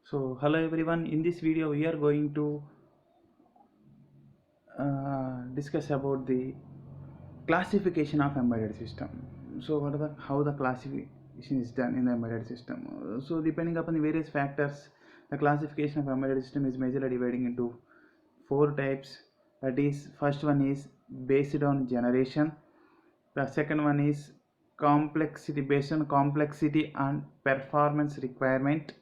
So hello everyone, in this video we are going to discuss about the classification of embedded system. So what are how the classification is done in the embedded system. So depending upon the various factors, the classification of embedded system is majorly dividing into four types. That is, first one is based on generation, the second one is complexity, based on complexity and performance requirement,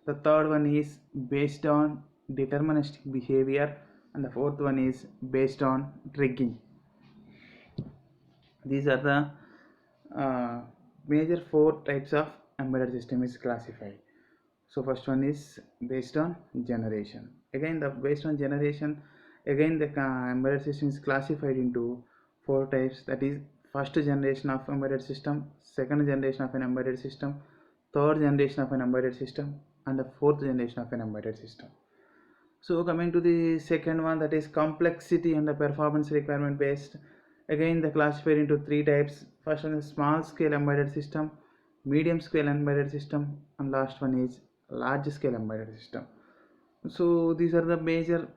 the third one is based on deterministic behavior, and the fourth one is based on triggering. These are the major four types of embedded system is classified. So first one is based on generation. Again, the based on generation, again the embedded system is classified into four types. That is, first generation of embedded system, second generation of an embedded system, third generation of an embedded system, and the fourth generation of an embedded system. So coming to the second one, that is complexity and the performance requirement based. Again, they classified into three types. First one is small scale embedded system, medium scale embedded system, and last one is large scale embedded system. So these are the major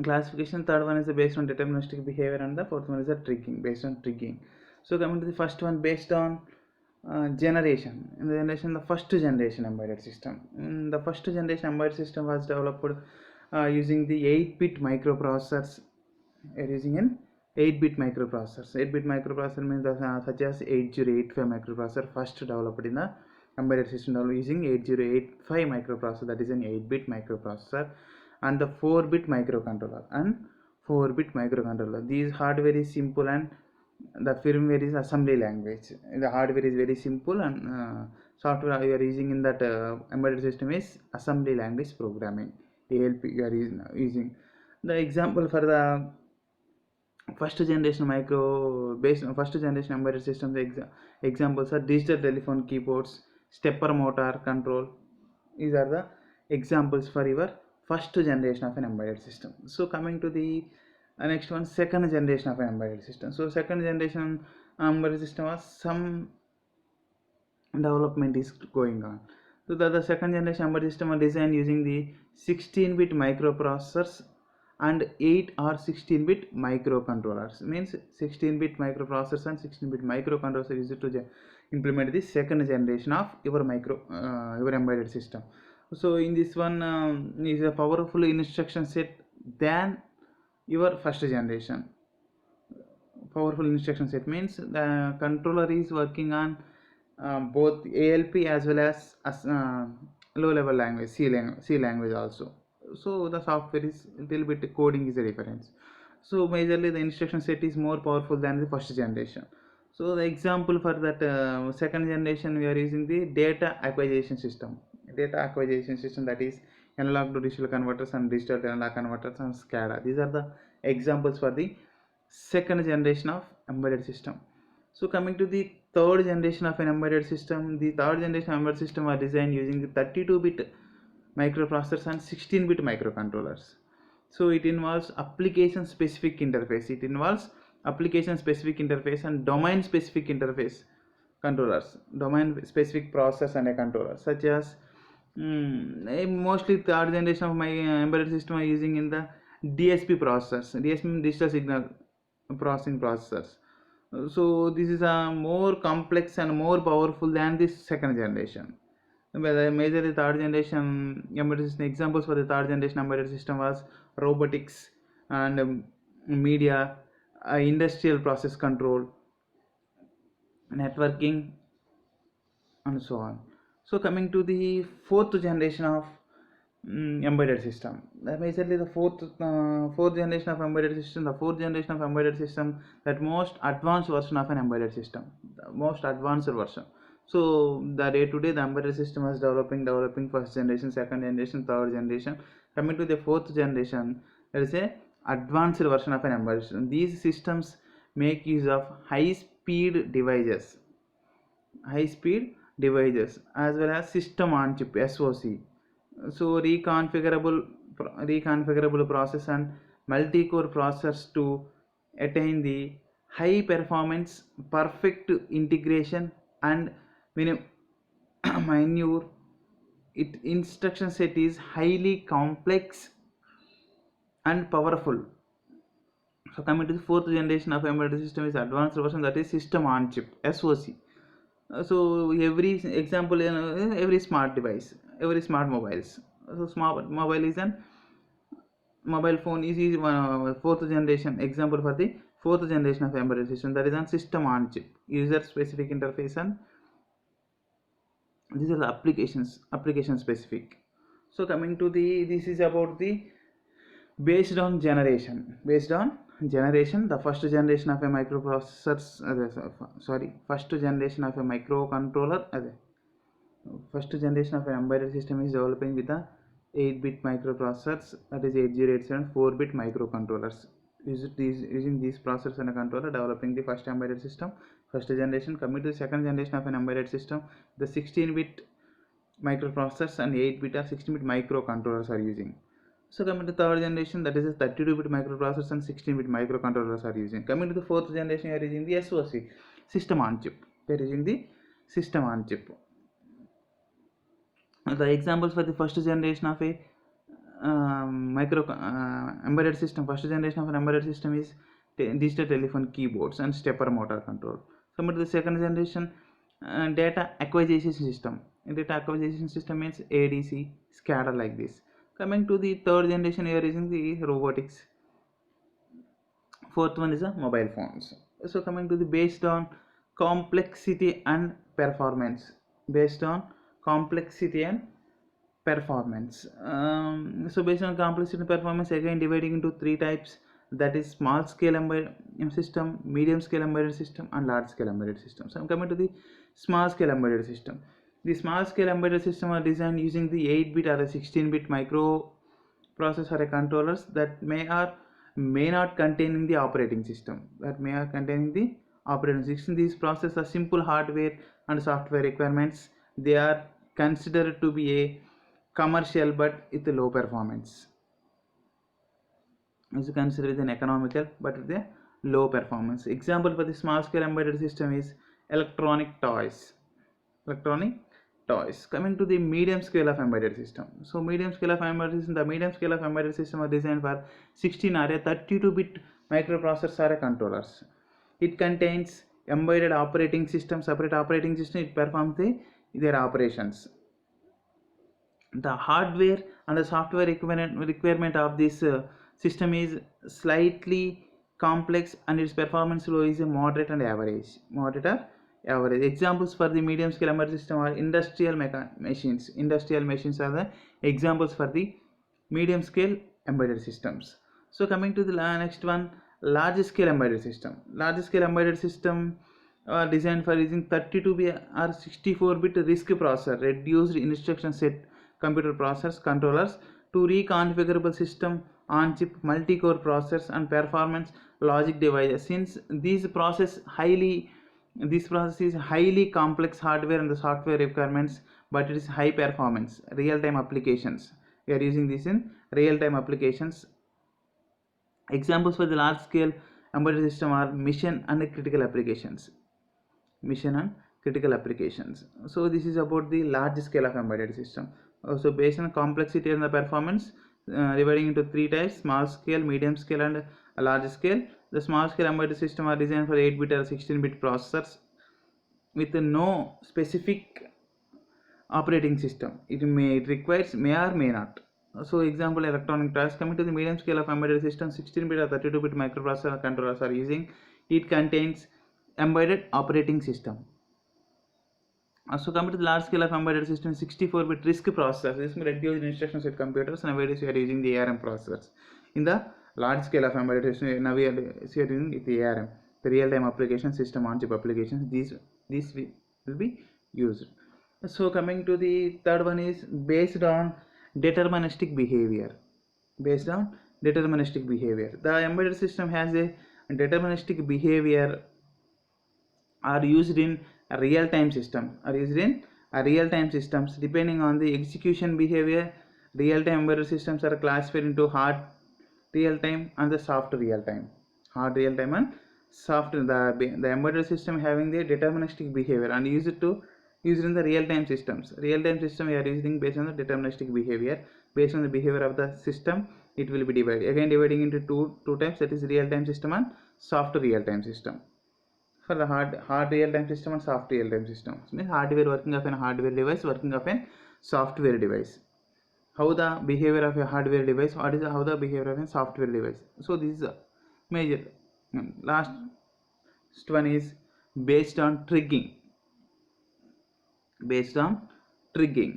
classification. Third one is based on deterministic behavior, and the fourth one is the triggering, based on triggering. So coming to the first one, based on generation. In the generation, the first generation embedded system. The first generation embedded system was developed using the 8-bit microprocessors. Using an 8-bit microprocessors. 8-bit microprocessor means such as 8085 microprocessor first developed in the embedded system using 8085 microprocessor, that is an 8-bit microprocessor, and the 4-bit microcontroller and 4-bit microcontroller. These hardware is simple and the firmware is assembly language. The hardware is very simple and software you are using in that embedded system is assembly language programming, ALP you are using. The example for the first generation first generation embedded systems examples are digital telephone keyboards, stepper motor control. These are the examples for your first generation of an embedded system. So coming to the next one, second generation of an embedded system. So second generation embedded system was some development is going on. So the second generation embedded system are designed using the 16-bit microprocessors and 8 or 16-bit microcontrollers. Means 16-bit microprocessors and 16-bit microcontrollers are used to implement the second generation of your your embedded system. So in this one is a powerful instruction set than your first generation. Powerful instruction set means the controller is working on both ALP as well as low level language, C language also. So the software is a little bit coding is a difference. So majorly the instruction set is more powerful than the first generation. So the example for that second generation, we are using the data acquisition system. Data acquisition system, that is analog to digital converters and digital to analog converters and SCADA. These are the examples for the second generation of embedded system. So coming to the third generation of an embedded system, the third generation embedded system are designed using the 32-bit microprocessors and 16-bit microcontrollers. So it involves application specific interface. It involves application specific interface and domain specific interface controllers, domain specific process and a controller, such as mostly third generation of my embedded system are using in the DSP processors. DSP means digital signal processing processors. So this is a more complex and more powerful than this second generation. Well, majorly third generation embedded system examples for the third generation embedded system was robotics and media, industrial process control, networking, and so on. So coming to the fourth generation of embedded system, majorly the fourth generation of embedded system, the fourth generation of embedded system, that most advanced version of an embedded system, the most advanced version. So the day to day the embedded system is developing first generation, second generation, third generation. Coming to the fourth generation, there is a advanced version of an embedded system. These systems make use of high speed devices as well as system on chip, SoC. So reconfigurable process and multi-core processors to attain the high performance, perfect integration and minor its instruction set is highly complex and powerful. So coming to the fourth generation of embedded system is advanced version, that is system on chip, SoC. So every example, every smart device, every smart mobiles. So smart mobile is an mobile phone is one fourth generation example for the fourth generation of embedded system, that is on system on chip, user specific interface, and these are the application specific. So coming to the, this is about the based on generation, the first generation of a microprocessors, first generation of a microcontroller, first generation of an embedded system is developing with a 8-bit microprocessors, that is 8087 4-bit microcontrollers. Using these processors and a controller, developing the first embedded system, first generation. Coming to the second generation of an embedded system, the 16-bit microprocessors and 8-bit or 16-bit microcontrollers are using. So coming to third generation, that is a 32-bit microprocessors and 16-bit microcontrollers are using. Coming to the fourth generation, we are using the SoC, system on chip. We are using the system on chip. The examples for the first generation of a embedded system, first generation of an embedded system is digital telephone keyboards and stepper motor control. Coming to the second generation, data acquisition system. Data acquisition system means ADC, SCADA, like this. Coming to the third generation, we are using the robotics. Fourth one is the mobile phones. So coming to the based on complexity and performance, based on complexity and performance. So based on complexity and performance, again dividing into three types, that is small scale embedded system, medium scale embedded system, and large scale embedded system. So I'm coming to the small scale embedded system. The small scale embedded system are designed using the 8-bit or a 16-bit microprocessor or controllers that may or may not containing the operating system, These processors are simple hardware and software requirements. They are considered to be a commercial but with low performance. Is considered an economical but with a low performance. Example for the small scale embedded system is electronic toys. Coming to the medium scale of embedded system. So medium scale of embedded system, the medium scale of embedded system are designed for 16 or a 32-bit microprocessor or controllers. It contains embedded operating system, separate operating system. It performs their operations. The hardware and the software requirement of this system is slightly complex, and its performance flow is a moderate or average. Examples for the medium scale embedded system are industrial machines. Industrial machines are the examples for the medium scale embedded systems. So coming to the next one, large scale embedded system. Large scale embedded system designed for using 32-bit or 64-bit RISC processor, reduced instruction set computer processors, controllers, to reconfigurable system on chip, multi-core processors, and performance logic devices. Since this process is highly complex hardware and the software requirements, but it is high performance real-time applications. We are using this in real-time applications. Examples for the large scale embedded system are mission and critical applications. So this is about the large scale of embedded system. So based on complexity and the performance, dividing into three types: small scale, medium scale, and a large scale. The small scale embedded system are designed for 8-bit or 16-bit processors with no specific operating system. It requires may or may not. So example, electronic toys. Coming to the medium scale of embedded system, 16-bit or 32-bit microprocessor controllers are using. It contains embedded operating system. So coming to the large scale of embedded system, 64-bit RISC processors. This may reduce instruction set computers. Nowadays we are using the ARM processors. In the large scale of embedded system, now we are using the ARM, the real-time application system on chip applications. These will be used. So coming to the third one is based on deterministic behavior. The embedded system has a deterministic behavior are used in real-time systems. Depending on the execution behavior, real-time embedded systems are classified into hard real-time and the soft real-time. The embedded system having the deterministic behavior and used used in the real-time systems. Real-time system we are using based on the deterministic behavior. Based on the behavior of the system, it will be divided. Again, dividing into two types, that is real-time system and soft real-time system. For the hard real-time system and soft real-time system, means hardware working of an hardware device, working of an software device. How the behavior of a hardware device, what is how the behavior of a software device. So this is a major. Last one is based on triggering. Based on triggering.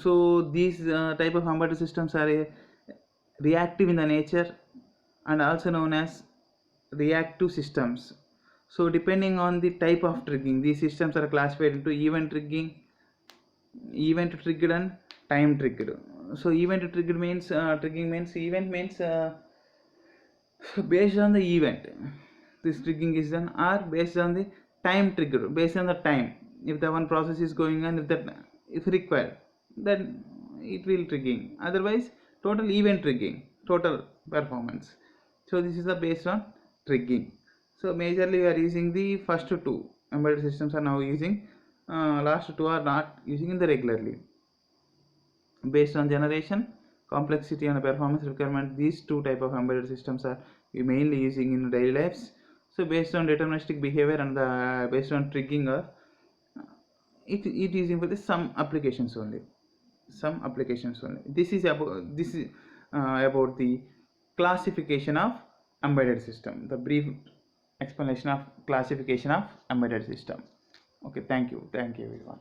So these type of embedded systems are reactive in the nature and also known as reactive systems. So depending on the type of triggering, these systems are classified into event triggering, event triggered and time triggered. So event triggered means triggering means event means based on the event this triggering is done, or based on the time trigger, based on the time, if the one process is going on, if required, then it will triggering. Otherwise total event triggering, total performance. So this is the based on triggering. So majorly we are using the first two embedded systems are now using, last two are not using in the regularly. Based on generation, complexity and performance requirement, these two type of embedded systems are we mainly using in daily lives. So based on deterministic behavior and based on triggering, it using for the some applications only. This is about the classification of embedded system, the brief explanation of classification of embedded system. Okay, thank you everyone.